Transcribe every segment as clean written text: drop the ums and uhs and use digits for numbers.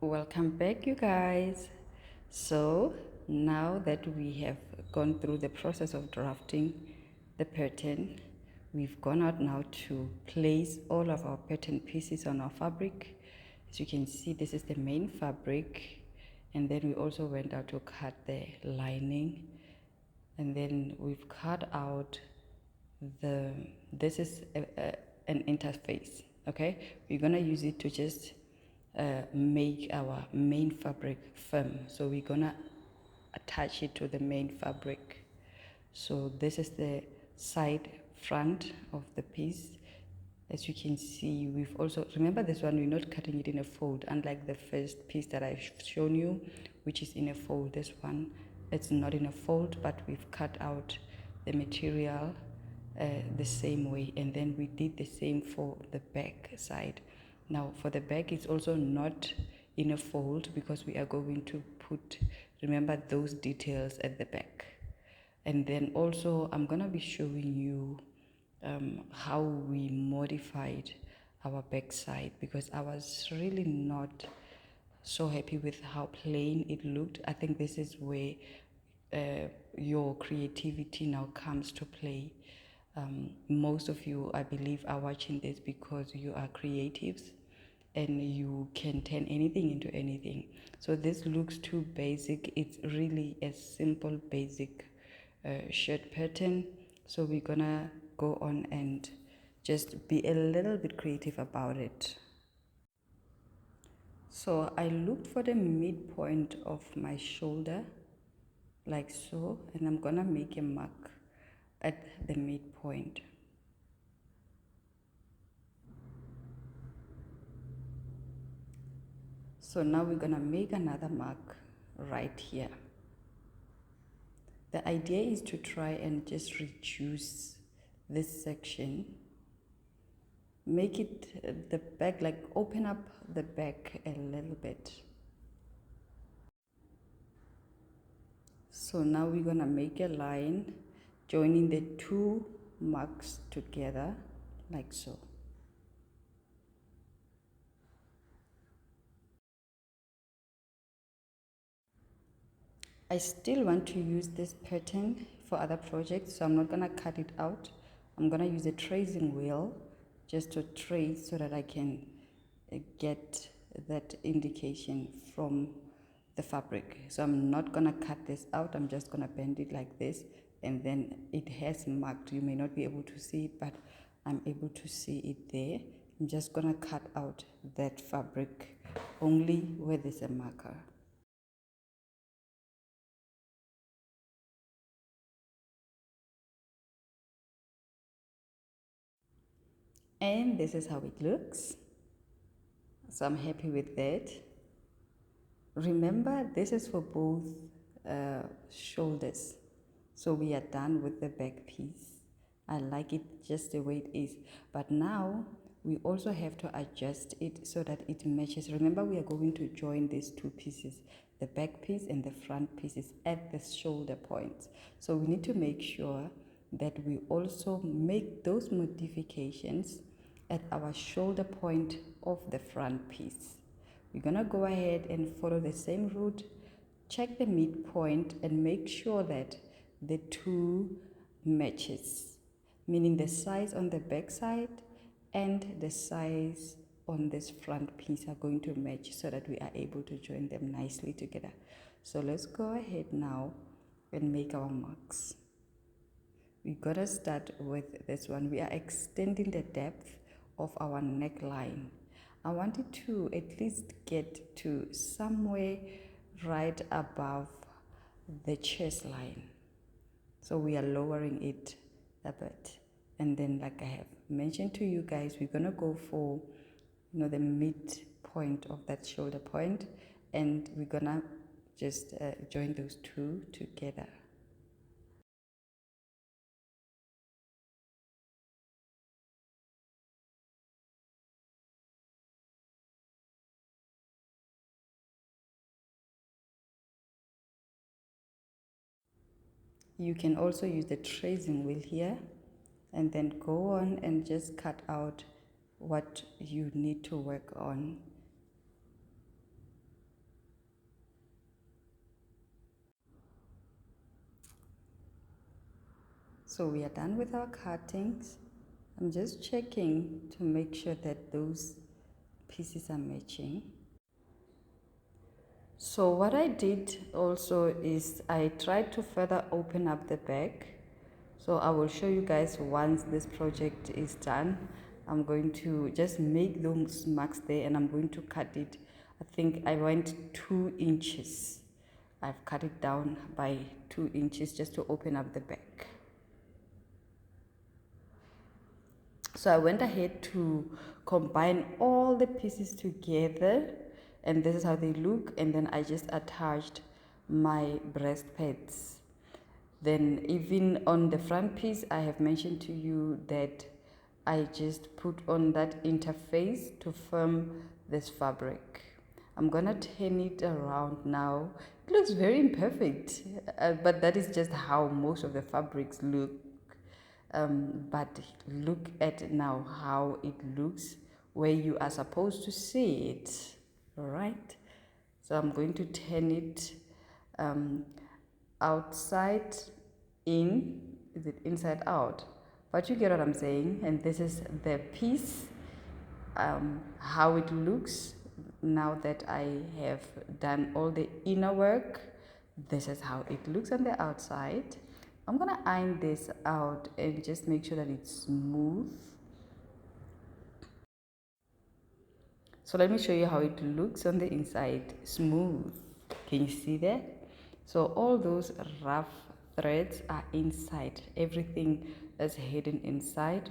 Welcome back, you guys. So now that we have gone through the process of drafting the pattern, we've gone out now to place all of our pattern pieces on our fabric. As you can see, this is the main fabric, and then we also went out to cut the lining, and then we've cut out this is an interface. Okay, we're gonna use it to just make our main fabric firm. So we're gonna attach it to the main fabric. So this is the side front of the piece. As you can see, we've also, remember this one, we're not cutting it in a fold, unlike the first piece that I've shown you, which is in a fold. This one, it's not in a fold, but we've cut out the material the same way, and then we did the same for the back side. Now for the back, it's also not in a fold because we are going to put, remember, those details at the back. And then also I'm gonna be showing you how we modified our back side, because I was really not so happy with how plain it looked. I think this is where your creativity now comes to play. Most of you, I believe, are watching this because you are creatives and you can turn anything into anything. So this looks too basic. It's really a simple, basic shirt pattern. So we're gonna go on and just be a little bit creative about it. So I looked for the midpoint of my shoulder, like so, and I'm gonna make a mark at the midpoint. So now we're gonna make another mark right here. The idea is to try and just reduce this section, make it the back, like open up the back a little bit. So now we're gonna make a line joining the two marks together, like so. I still want to use this pattern for other projects, so I'm not gonna cut it out. I'm gonna use a tracing wheel just to trace so that I can get that indication from the fabric. So I'm not gonna cut this out, I'm just gonna bend it like this, and then it has marked. You may not be able to see it, but I'm able to see it there. I'm just gonna cut out that fabric only where there's a marker. And this is how it looks. So I'm happy with that. Remember, this is for both shoulders. So we are done with the back piece. I like it just the way it is. But now we also have to adjust it so that it matches. Remember, we are going to join these two pieces, the back piece and the front pieces at the shoulder points. So we need to make sure that we also make those modifications at our shoulder point of the front piece. We're gonna go ahead and follow the same route, check the midpoint and make sure that the two matches, meaning the size on the back side and the size on this front piece are going to match so that we are able to join them nicely together. So let's go ahead now and make our marks. We gotta start with this one. We are extending the depth of our neckline. I want it to at least get to somewhere right above the chest line. So we are lowering it a bit. And then, like I have mentioned to you guys, we're gonna go for, the midpoint of that shoulder point, and we're gonna just join those two together. You can also use the tracing wheel here and then go on and just cut out what you need to work on. So we are done with our cuttings. I'm just checking to make sure that those pieces are matching. So what I did also is I tried to further open up the back. So I will show you guys once this project is done. I'm going to just make those marks there and I'm going to cut it. I think I went 2 inches. I've cut it down by 2 inches just to open up the back. So I went ahead to combine all the pieces together, and this is how they look. And then I just attached my breast pads. Then even on the front piece, I have mentioned to you that I just put on that interface to firm this fabric. I'm gonna turn it around now. It looks very imperfect, but that is just how most of the fabrics look. But look at now how it looks where you are supposed to see it. All right, so I'm going to turn it outside in. Is it inside out? But you get what I'm saying. And this is the piece, how it looks now that I have done all the inner work. This is how it looks on the outside. I'm gonna iron this out and just make sure that it's smooth. So let me show you how it looks on the inside. Smooth. Can you see that? So all those rough threads are inside. Everything is hidden inside.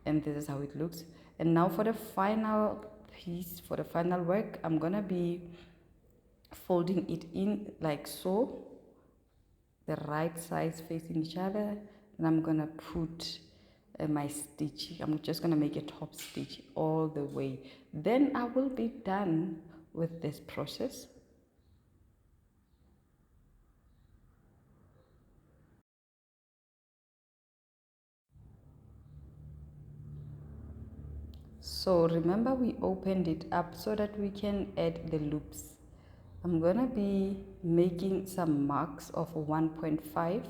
And this is how it looks. And now for the final piece, for the final work, I'm gonna be folding it in like so, the right sides facing each other. And I'm gonna put my stitch. I'm just gonna make a top stitch all the way. Then I will be done with this process. So remember, we opened it up so that we can add the loops. I'm gonna be making some marks of 1.5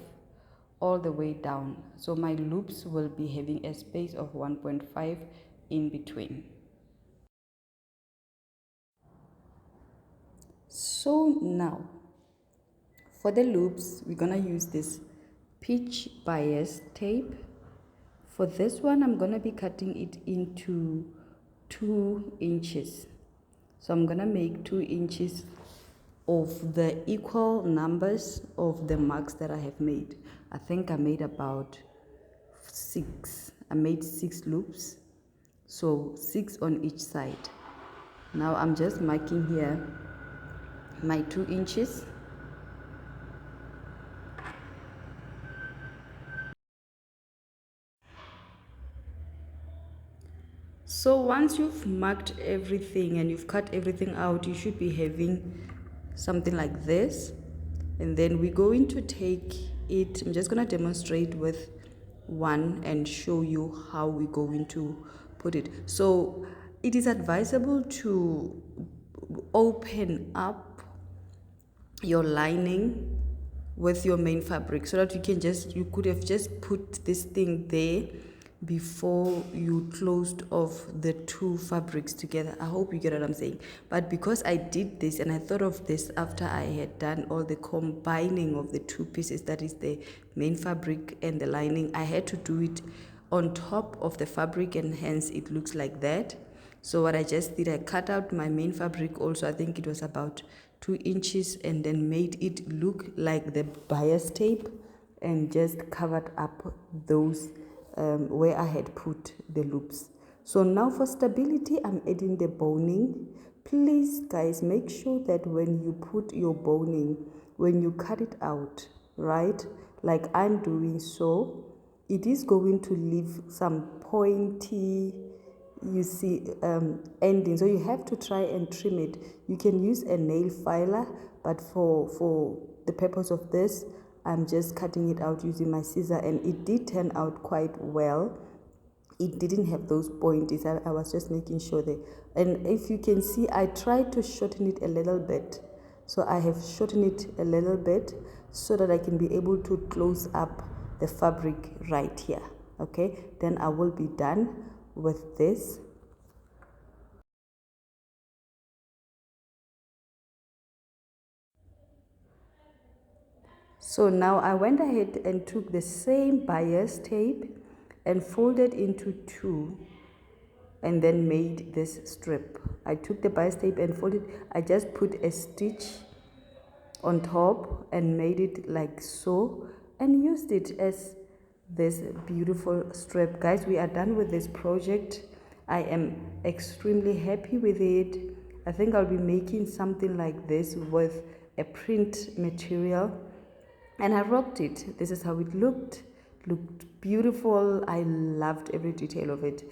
all the way down. So my loops will be having a space of 1.5 in between. So now for the loops, we're gonna use this pitch bias tape. For this one, I'm gonna be cutting it into 2 inches. So I'm gonna make 2 inches of the equal numbers of the marks that I have made. I think I made about 6. I made 6 loops, so 6 on each side. Now I'm just marking here my 2 inches. So once you've marked everything and you've cut everything out, you should be having something like this. And then we're going to take it, I'm just going to demonstrate with one and show you how we're going to put it. So it is advisable to open up your lining with your main fabric so that you could have just put this thing there before you closed off the 2 fabrics together. I hope you get what I'm saying. But because I did this and I thought of this after I had done all the combining of the 2 pieces, that is the main fabric and the lining, I had to do it on top of the fabric, and hence it looks like that. So what I just did, I cut out my main fabric also. I think it was about 2 inches, and then made it look like the bias tape and just covered up those where I had put the loops. So now for stability, I'm adding the boning. Please guys, make sure that when you put your boning, when you cut it out, right, like I'm doing so, it is going to leave some pointy, you see, ending. So you have to try and trim it. You can use a nail filer, but for the purpose of this, I'm just cutting it out using my scissor, and it did turn out quite well. It didn't have those pointies. I was just making sure that, and if you can see, I tried to shorten it a little bit. So I have shortened it a little bit so that I can be able to close up the fabric right here. Okay, then I will be done with this. So now I went ahead and took the same bias tape and folded into two and then made this strip. I took the bias tape and folded, I just put a stitch on top and made it like so and used it as this beautiful strip. Guys, we are done with this project. I am extremely happy with it. I think I'll be making something like this with a print material, and I rocked it. This is how it looked beautiful. I loved every detail of it.